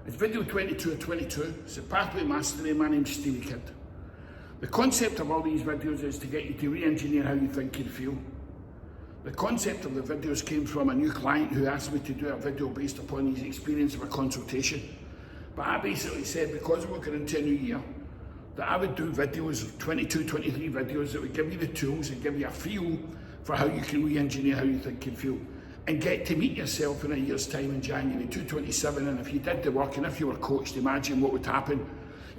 It's video 22 of 22. It's a Pathway Mastery. My name's Stevie Kidd. The concept of all these videos is to get you to re-engineer how you think and feel. The concept of the videos came from a new client who asked me to do a video based upon his experience of a consultation. But I basically said, because we're going into a new year, that I would do videos, 22, 23 videos that would give you the tools and give you a feel for how you can re-engineer how you think and feel. And get to meet yourself in a year's time in January 2027, and if you did the work and if you were coached, imagine what would happen.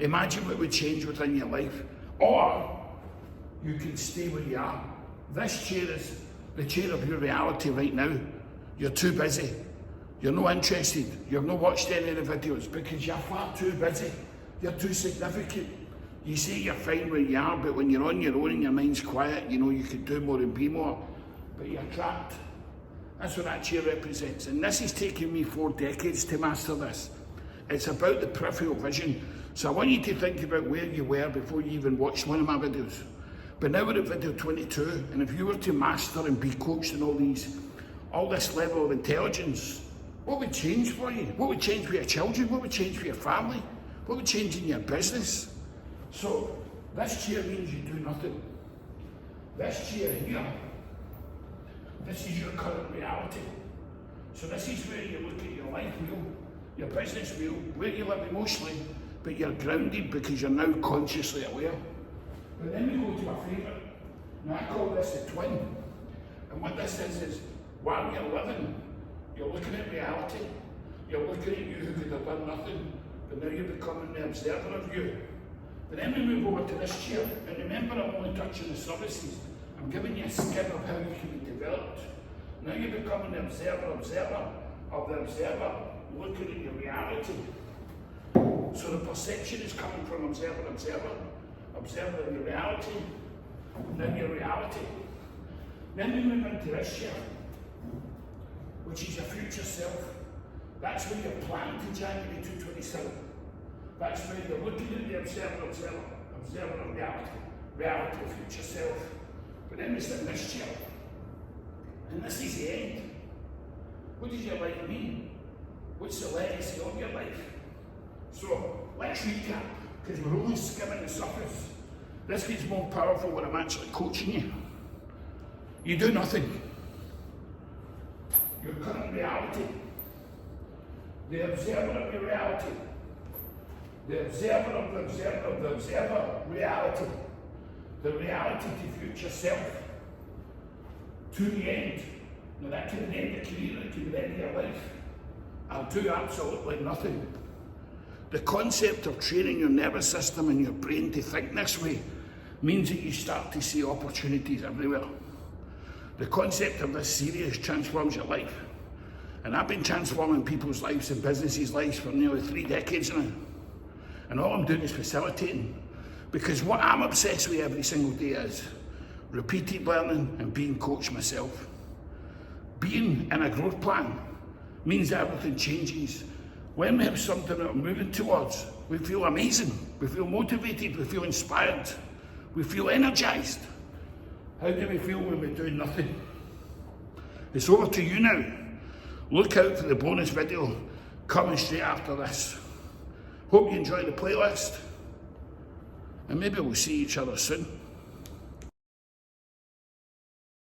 Imagine what would change within your life. Or you can stay where you are. This chair is the chair of your reality right now. You're too busy. You're not interested. You've not watched any of the videos because you're far too busy. You're too significant. You say you're fine where you are, but when you're on your own and your mind's quiet, you know you could do more and be more, but you're trapped. That's what that chair represents. And this has taken me 4 decades to master this. It's about the peripheral vision. So I want you to think about where you were before you even watched one of my videos. But now we're at video 22, and if you were to master and be coached in all this level of intelligence, what would change for you? What would change for your children? What would change for your family? What would change in your business? So this chair means you do nothing. This chair here, this is your current reality. So this is where you look at your life wheel, your business wheel, where you live emotionally, but you're grounded because you're now consciously aware. But then we go to our favourite. Now I call this a twin. And what this is while you're living, you're looking at reality. You're looking at you who could have done nothing, but now you're becoming the observer of you. But then we move over to this chair, and remember I'm only touching the surfaces. I'm giving you a skin of how you can be developed. Now you're becoming the observer of the observer, looking at your reality. So the perception is coming from observer of your reality, then your reality. Then we move into this chair, which is your future self. That's where you're planned to January 2027. That's where you're looking at the observer of reality, future self. But then we sit in this chair, and this is the end. What does your life mean? What's the legacy of your life? So let's recap, because we're only skimming the surface. This gets more powerful when I'm actually coaching you. You do nothing. Your current reality, the observer of your reality, the observer of the observer reality, the reality to future self, to the end. Now that can end your career, it can end your life. I'll do absolutely nothing. The concept of training your nervous system and your brain to think this way means that you start to see opportunities everywhere. The concept of this series transforms your life. And I've been transforming people's lives and businesses' lives for nearly 3 decades now. And all I'm doing is facilitating. Because what I'm obsessed with every single day is repeated learning and being coached myself. Being in a growth plan means that everything changes. When we have something that we're moving towards, we feel amazing, we feel motivated, we feel inspired, we feel energized. How do we feel when we're doing nothing? It's over to you now. Look out for the bonus video coming straight after this. Hope you enjoy the playlist, and maybe we'll see each other soon.